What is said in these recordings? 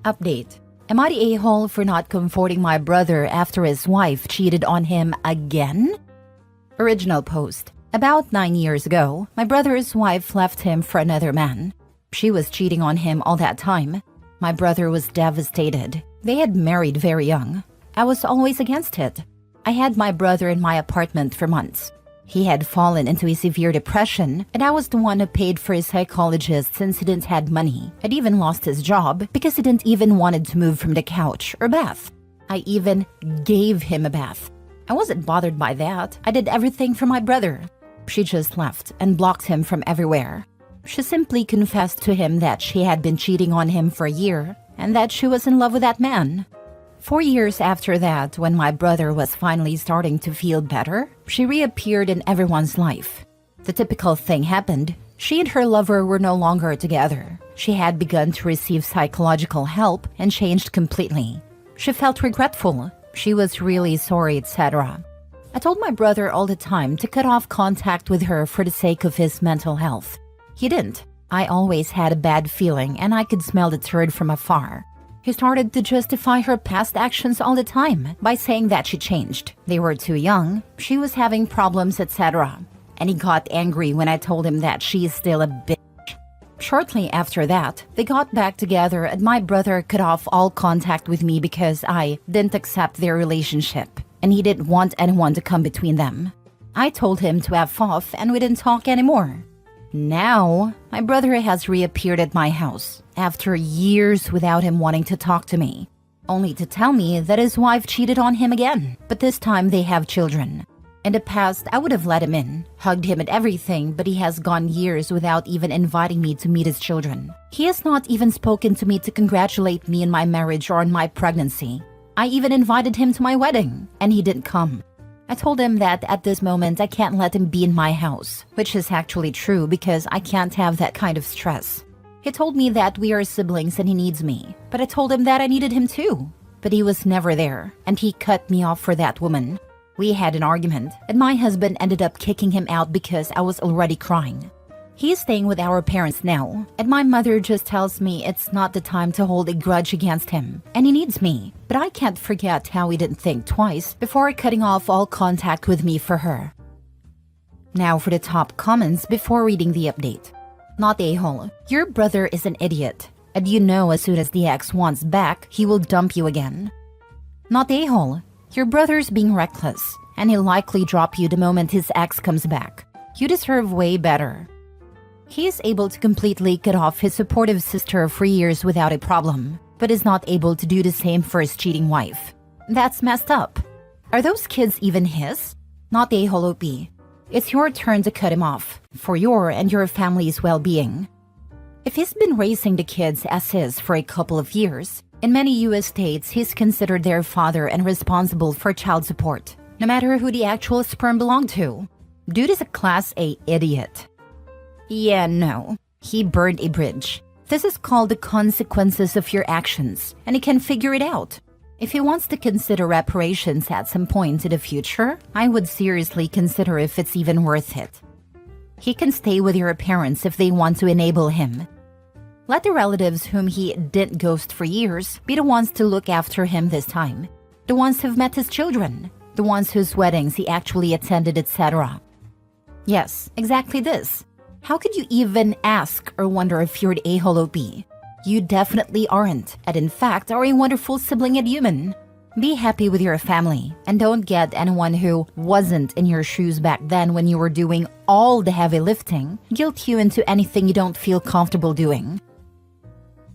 Update. Am I the a-hole for not comforting my brother after his wife cheated on him again? Original post. About 9 years ago, my brother's wife left him for another man. She was cheating on him all that time. My brother was devastated. They had married very young. I was always against it. I had my brother in my apartment for months. He had fallen into a severe depression, and I was the one who paid for his psychologist since he didn't have money. I'd even lost his job because he didn't even wanted to move from the couch or bath. I even gave him a bath. I wasn't bothered by that. I did everything for my brother. She just left and blocked him from everywhere. She simply confessed to him that she had been cheating on him for a year and that she was in love with that man. 4 years after that, when my brother was finally starting to feel better, she reappeared in everyone's life. The typical thing happened. She and her lover were no longer together. She had begun to receive psychological help and changed completely. She felt regretful. She was really sorry, etc. I told my brother all the time to cut off contact with her for the sake of his mental health. He didn't. I always had a bad feeling and I could smell the turd from afar. He started to justify her past actions all the time by saying that she changed. They were too young, she was having problems, etc. And he got angry when I told him that she is still a bitch. Shortly after that, they got back together and my brother cut off all contact with me because I didn't accept their relationship and he didn't want anyone to come between them. I told him to F off and we didn't talk anymore. Now, my brother has reappeared at my house after years without him wanting to talk to me, only to tell me that his wife cheated on him again, but this time they have children. In the past, I would have let him in, hugged him and everything, but he has gone years without even inviting me to meet his children. He has not even spoken to me to congratulate me in my marriage or on my pregnancy. I even invited him to my wedding, and he didn't come. I told him that at this moment I can't let him be in my house, which is actually true because I can't have that kind of stress. He told me that we are siblings and he needs me, but I told him that I needed him too. But he was never there, and he cut me off for that woman. We had an argument, and my husband ended up kicking him out because I was already crying. He is staying with our parents now, and my mother just tells me it's not the time to hold a grudge against him, and he needs me. But I can't forget how he didn't think twice before cutting off all contact with me for her. Now for the top comments before reading the update. Not a-hole. Your brother is an idiot, and you know as soon as the ex wants back, he will dump you again. Not a-hole. Your brother's being reckless, and he'll likely drop you the moment his ex comes back. You deserve way better. He is able to completely cut off his supportive sister for years without a problem, but is not able to do the same for his cheating wife. That's messed up. Are those kids even his? Not a-hole OP. It's your turn to cut him off, for your and your family's well-being. If he's been raising the kids as his for a couple of years, in many US states he's considered their father and responsible for child support, no matter who the actual sperm belonged to. Dude is a Class A idiot. Yeah, no. He burned a bridge. This is called the consequences of your actions, and he can figure it out. If he wants to consider reparations at some point in the future, I would seriously consider if it's even worth it. He can stay with your parents if they want to enable him. Let the relatives whom he didn't ghost for years be the ones to look after him this time. The ones who've met his children. The ones whose weddings he actually attended, etc. Yes, exactly this. How could you even ask or wonder if you're the a-hole OP? You definitely aren't, and in fact are a wonderful sibling and human. Be happy with your family, and don't get anyone who wasn't in your shoes back then when you were doing all the heavy lifting guilt you into anything you don't feel comfortable doing.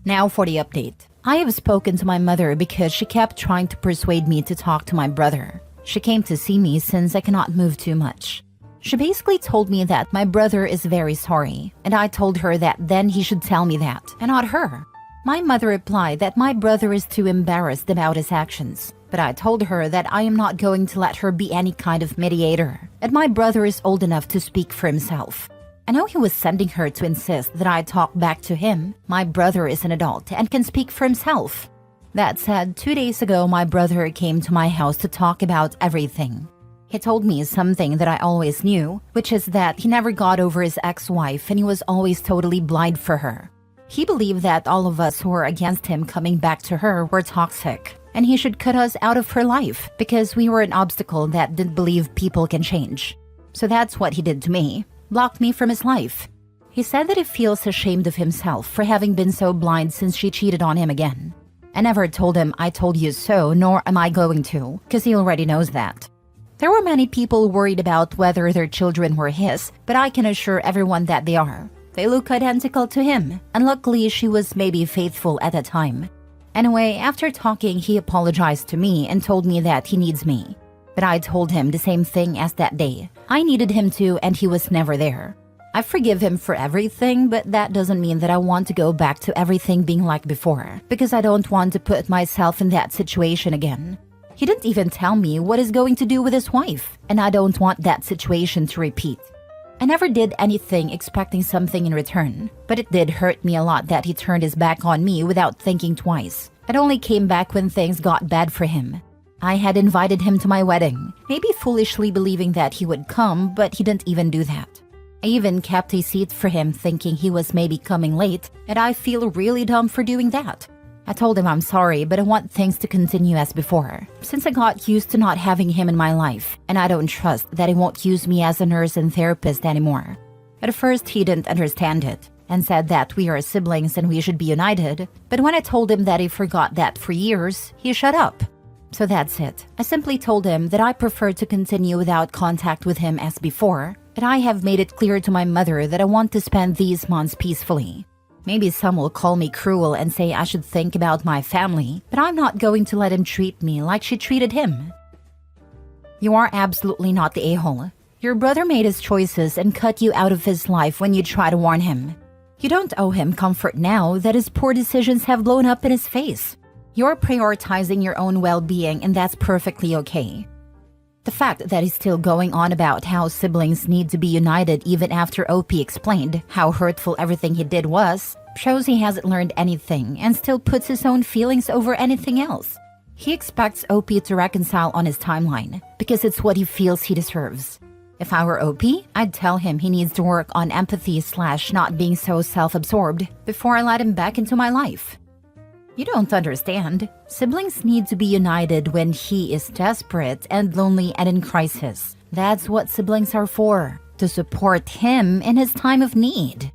Now for the update. I have spoken to my mother because she kept trying to persuade me to talk to my brother. She came to see me since I cannot move too much. She basically told me that my brother is very sorry, and I told her that then he should tell me that, and not her. My mother replied that my brother is too embarrassed about his actions, but I told her that I am not going to let her be any kind of mediator, and my brother is old enough to speak for himself. I know he was sending her to insist that I talk back to him. My brother is an adult and can speak for himself. That said, 2 days ago my brother came to my house to talk about everything. He told me something that I always knew, which is that he never got over his ex-wife and he was always totally blind for her. He believed that all of us who were against him coming back to her were toxic, and he should cut us out of her life because we were an obstacle that didn't believe people can change. So that's what he did to me, blocked me from his life. He said that he feels ashamed of himself for having been so blind since she cheated on him again. I never told him I told you so, nor am I going to, because he already knows that. There were many people worried about whether their children were his, but I can assure everyone that they are. They look identical to him, and luckily she was maybe faithful at the time. Anyway, after talking, he apologized to me and told me that he needs me. But I told him the same thing as that day. I needed him too, and he was never there. I forgive him for everything, but that doesn't mean that I want to go back to everything being like before, because I don't want to put myself in that situation again. He didn't even tell me what he's going to do with his wife, and I don't want that situation to repeat. I never did anything expecting something in return, but it did hurt me a lot that he turned his back on me without thinking twice. It only came back when things got bad for him. I had invited him to my wedding, maybe foolishly believing that he would come, but he didn't even do that. I even kept a seat for him thinking he was maybe coming late, and I feel really dumb for doing that. I told him I'm sorry, but I want things to continue as before, since I got used to not having him in my life, and I don't trust that he won't use me as a nurse and therapist anymore. At first, he didn't understand it, and said that we are siblings and we should be united, but when I told him that he forgot that for years, he shut up. So that's it. I simply told him that I prefer to continue without contact with him as before, and I have made it clear to my mother that I want to spend these months peacefully. Maybe some will call me cruel and say I should think about my family, but I'm not going to let him treat me like she treated him. You are absolutely not the a-hole. Your brother made his choices and cut you out of his life when you try to warn him. You don't owe him comfort now that his poor decisions have blown up in his face. You're prioritizing your own well-being, and that's perfectly okay. The fact that he's still going on about how siblings need to be united even after OP explained how hurtful everything he did was shows he hasn't learned anything and still puts his own feelings over anything else. He expects OP to reconcile on his timeline because it's what he feels he deserves. If I were OP, I'd tell him he needs to work on empathy / not being so self-absorbed before I let him back into my life. You don't understand. Siblings need to be united when he is desperate and lonely and in crisis. That's what siblings are for, to support him in his time of need.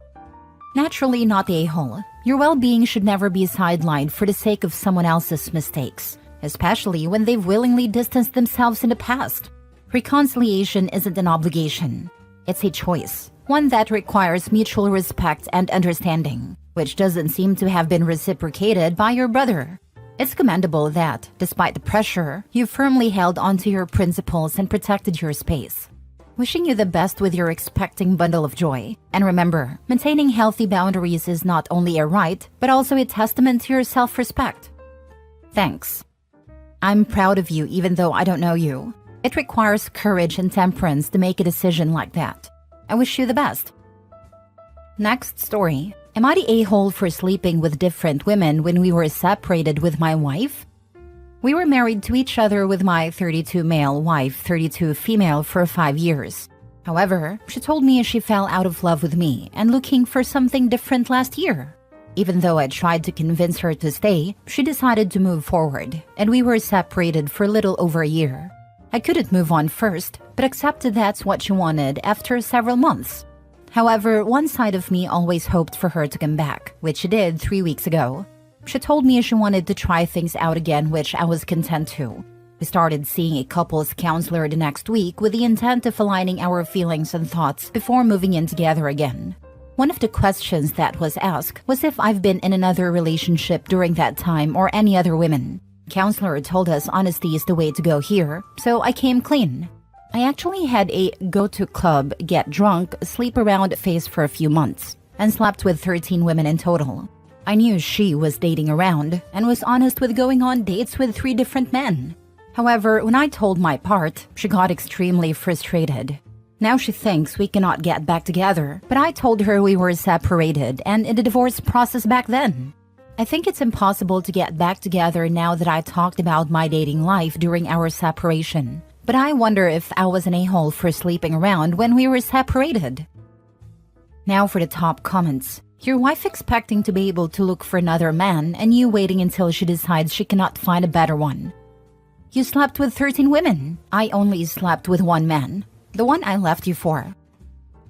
Naturally not the a-hole. Your well-being should never be sidelined for the sake of someone else's mistakes, especially when they've willingly distanced themselves in the past. Reconciliation isn't an obligation. It's a choice, one that requires mutual respect and understanding, which doesn't seem to have been reciprocated by your brother. It's commendable that, despite the pressure, you firmly held onto your principles and protected your space. Wishing you the best with your expecting bundle of joy. And remember, maintaining healthy boundaries is not only a right, but also a testament to your self-respect. Thanks. I'm proud of you even though I don't know you. It requires courage and temperance to make a decision like that. I wish you the best. Next story. Am I the a-hole for sleeping with different women when we were separated with my wife? We were married to each other with my 32 male wife, 32 female for 5 years. However, she told me she fell out of love with me and looking for something different last year. Even though I tried to convince her to stay, she decided to move forward, and we were separated for a little over a year. I couldn't move on first, but accepted that's what she wanted after several months. However, one side of me always hoped for her to come back, which she did 3 weeks ago. She told me she wanted to try things out again, which I was content to. We started seeing a couples counselor the next week with the intent of aligning our feelings and thoughts before moving in together again. One of the questions that was asked was if I've been in another relationship during that time or any other women. Counselor told us honesty is the way to go here, so I came clean. I actually had a go-to club, get drunk, sleep around phase for a few months, and slept with 13 women in total. I knew she was dating around and was honest with going on dates with 3 different men. However, when I told my part, she got extremely frustrated. Now she thinks we cannot get back together, but I told her we were separated and in the divorce process back then. I think it's impossible to get back together now that I talked about my dating life during our separation. But I wonder if I was an a-hole for sleeping around when we were separated. Now for the top comments. Your wife expecting to be able to look for another man and you waiting until she decides she cannot find a better one. You slept with 13 women. I only slept with one man, the one I left you for.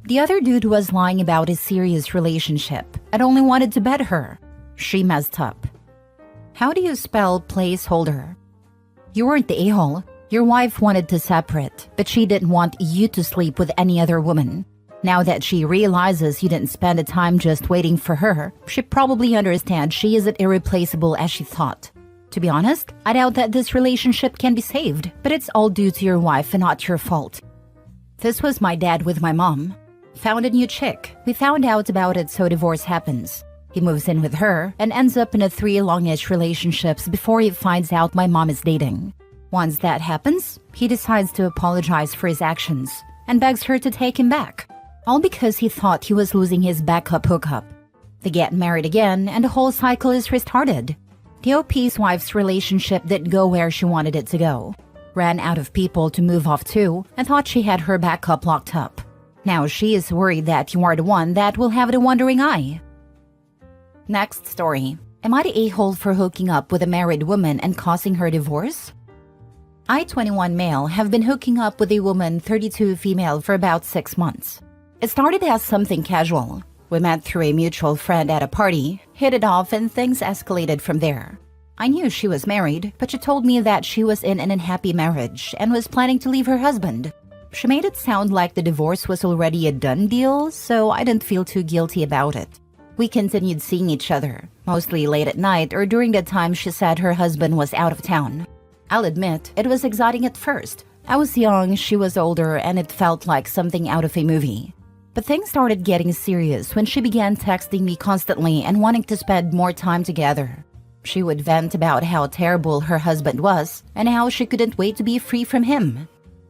The other dude was lying about his serious relationship and only wanted to bed her. She messed up. How do you spell placeholder? You weren't the a-hole. Your wife wanted to separate, but she didn't want you to sleep with any other woman. Now that she realizes you didn't spend the time just waiting for her, she probably understands she isn't irreplaceable as she thought. To be honest, I doubt that this relationship can be saved, but it's all due to your wife and not your fault. This was my dad with my mom. Found a new chick. We found out about it, so divorce happens. He moves in with her and ends up in a 3 longish relationships before he finds out my mom is dating. Once that happens, he decides to apologize for his actions and begs her to take him back, all because he thought he was losing his backup hookup. They get married again and the whole cycle is restarted. The OP's wife's relationship didn't go where she wanted it to go. Ran out of people to move off to and thought she had her backup locked up. Now she is worried that you are the one that will have the wandering eye. Next story. Am I the a-hole for hooking up with a married woman and causing her divorce? I, 21 male, have been hooking up with a woman, 32 female, for about 6 months. It started as something casual. We met through a mutual friend at a party, hit it off, and things escalated from there. I knew she was married, but she told me that she was in an unhappy marriage and was planning to leave her husband. She made it sound like the divorce was already a done deal, so I didn't feel too guilty about it. We continued seeing each other, mostly late at night or during the time she said her husband was out of town. I'll admit, it was exciting at first. I was young, she was older, and it felt like something out of a movie. But things started getting serious when she began texting me constantly and wanting to spend more time together. She would vent about how terrible her husband was and how she couldn't wait to be free from him.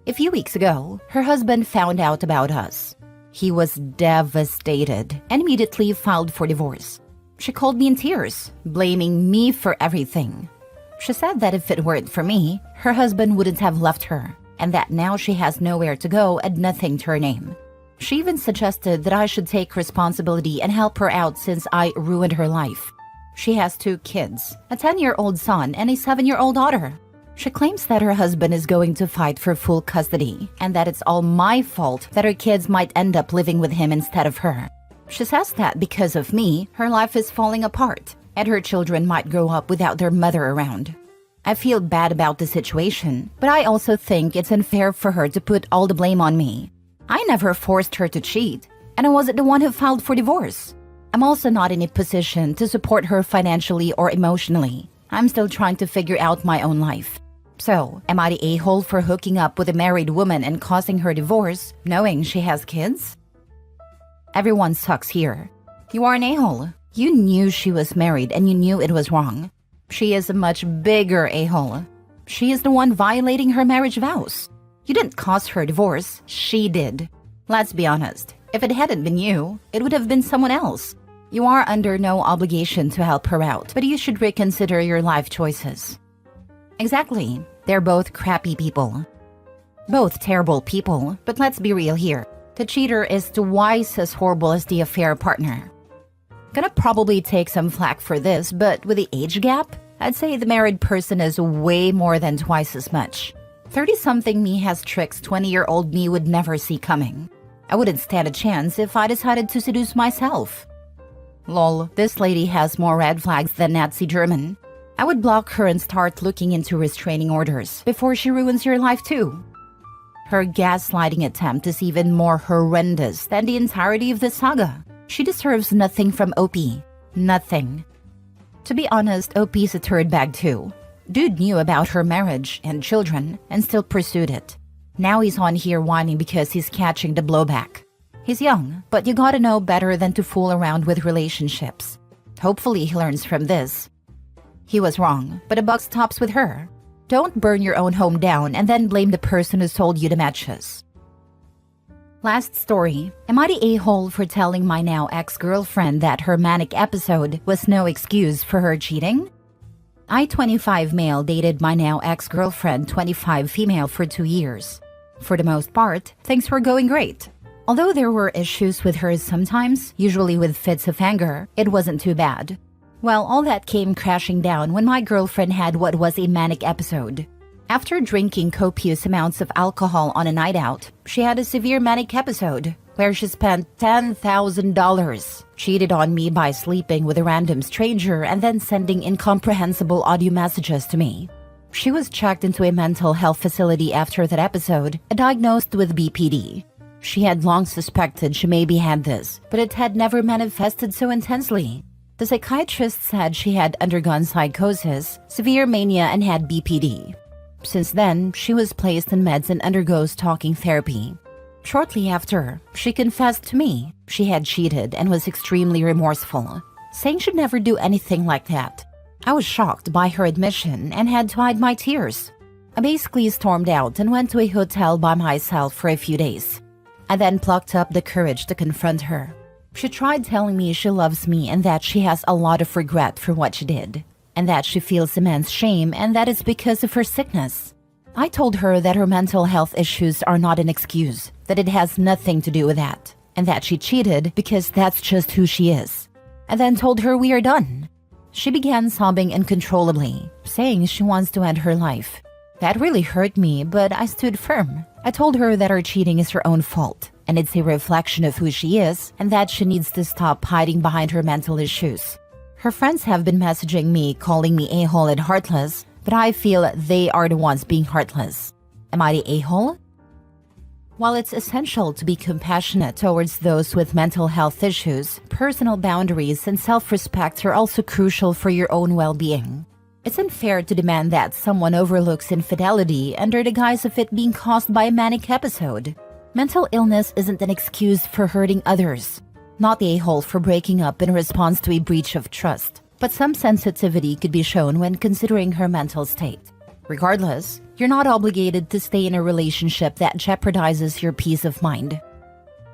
A few weeks ago, her husband found out about us. He was devastated and immediately filed for divorce. She called me in tears, blaming me for everything. She said that if it weren't for me, her husband wouldn't have left her, and that now she has nowhere to go and nothing to her name. She even suggested that I should take responsibility and help her out since I ruined her life. She has 2 kids, a 10-year-old son and a 7-year-old daughter. She claims that her husband is going to fight for full custody and that it's all my fault that her kids might end up living with him instead of her. She says that because of me, her life is falling apart and her children might grow up without their mother around. I feel bad about the situation, but I also think it's unfair for her to put all the blame on me. I never forced her to cheat, and I wasn't the one who filed for divorce. I'm also not in a position to support her financially or emotionally. I'm still trying to figure out my own life. So, am I the a-hole for hooking up with a married woman and causing her divorce, knowing she has kids? Everyone sucks here. You are an a-hole. You knew she was married and you knew it was wrong. She is a much bigger a-hole. She is the one violating her marriage vows. You didn't cause her divorce, she did. Let's be honest, if it hadn't been you, it would have been someone else. You are under no obligation to help her out, but you should reconsider your life choices. Exactly, they're both crappy people. Both terrible people, but let's be real here. The cheater is twice as horrible as the affair partner. Gonna probably take some flack for this, but with the age gap, I'd say the married person is way more than twice as much. 30-something me has tricks 20-year-old me would never see coming. I wouldn't stand a chance if I decided to seduce myself. Lol, this lady has more red flags than Nazi German. I would block her and start looking into restraining orders before she ruins your life too. Her gaslighting attempt is even more horrendous than the entirety of this saga. She deserves nothing from OP. Nothing. To be honest, OP's a turd bag too. Dude knew about her marriage and children and still pursued it. Now he's on here whining because he's catching the blowback. He's young, but you gotta know better than to fool around with relationships. Hopefully he learns from this. He was wrong, but the buck stops with her. Don't burn your own home down and then blame the person who sold you the matches. Last story. Am I the a-hole for telling my now ex-girlfriend that her manic episode was no excuse for her cheating? I, 25 male, dated my now ex-girlfriend, 25 female, for 2 years. For the most part, things were going great. Although there were issues with her sometimes, usually with fits of anger, it wasn't too bad. Well, all that came crashing down when my girlfriend had what was a manic episode. After drinking copious amounts of alcohol on a night out, she had a severe manic episode where she spent $10,000, cheated on me by sleeping with a random stranger and then sending incomprehensible audio messages to me. She was checked into a mental health facility after that episode and diagnosed with BPD. She had long suspected she maybe had this, but it had never manifested so intensely. The psychiatrist said she had undergone psychosis, severe mania, and had BPD. Since then, she was placed on meds and undergoes talking therapy. Shortly after, she confessed to me she had cheated and was extremely remorseful, saying she'd never do anything like that. I was shocked by her admission and had to hide my tears. I basically stormed out and went to a hotel by myself for a few days. I then plucked up the courage to confront her. She tried telling me she loves me and that she has a lot of regret for what she did, and that she feels immense shame and that it's because of her sickness. I told her that her mental health issues are not an excuse, that it has nothing to do with that, and that she cheated because that's just who she is. I then told her we are done. She began sobbing uncontrollably, saying she wants to end her life. That really hurt me, but I stood firm. I told her that her cheating is her own fault, and it's a reflection of who she is, and that she needs to stop hiding behind her mental issues. Her friends have been messaging me, calling me a-hole and heartless, but I feel they are the ones being heartless. Am I the a-hole? While it's essential to be compassionate towards those with mental health issues, personal boundaries and self-respect are also crucial for your own well-being. It's unfair to demand that someone overlooks infidelity under the guise of it being caused by a manic episode. Mental illness isn't an excuse for hurting others, not the a-hole for breaking up in response to a breach of trust, but some sensitivity could be shown when considering her mental state. Regardless, you're not obligated to stay in a relationship that jeopardizes your peace of mind.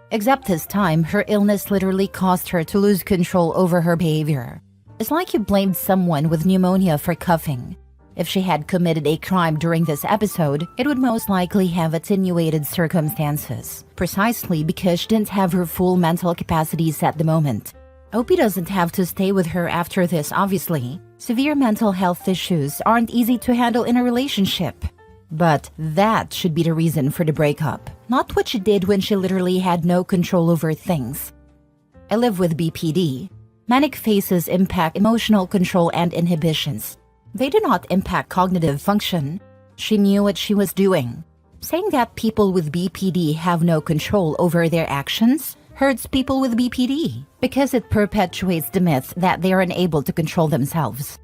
Except this time, her illness literally caused her to lose control over her behavior. It's like you blamed someone with pneumonia for coughing. If she had committed a crime during this episode, it would most likely have attenuated circumstances, precisely because she didn't have her full mental capacities at the moment. I hope he doesn't have to stay with her after this, obviously. Severe mental health issues aren't easy to handle in a relationship. But that should be the reason for the breakup, not what she did when she literally had no control over things. I live with BPD. Manic phases impact emotional control and inhibitions. They do not impact cognitive function. She knew what she was doing. Saying that people with BPD have no control over their actions hurts people with BPD because it perpetuates the myth that they are unable to control themselves.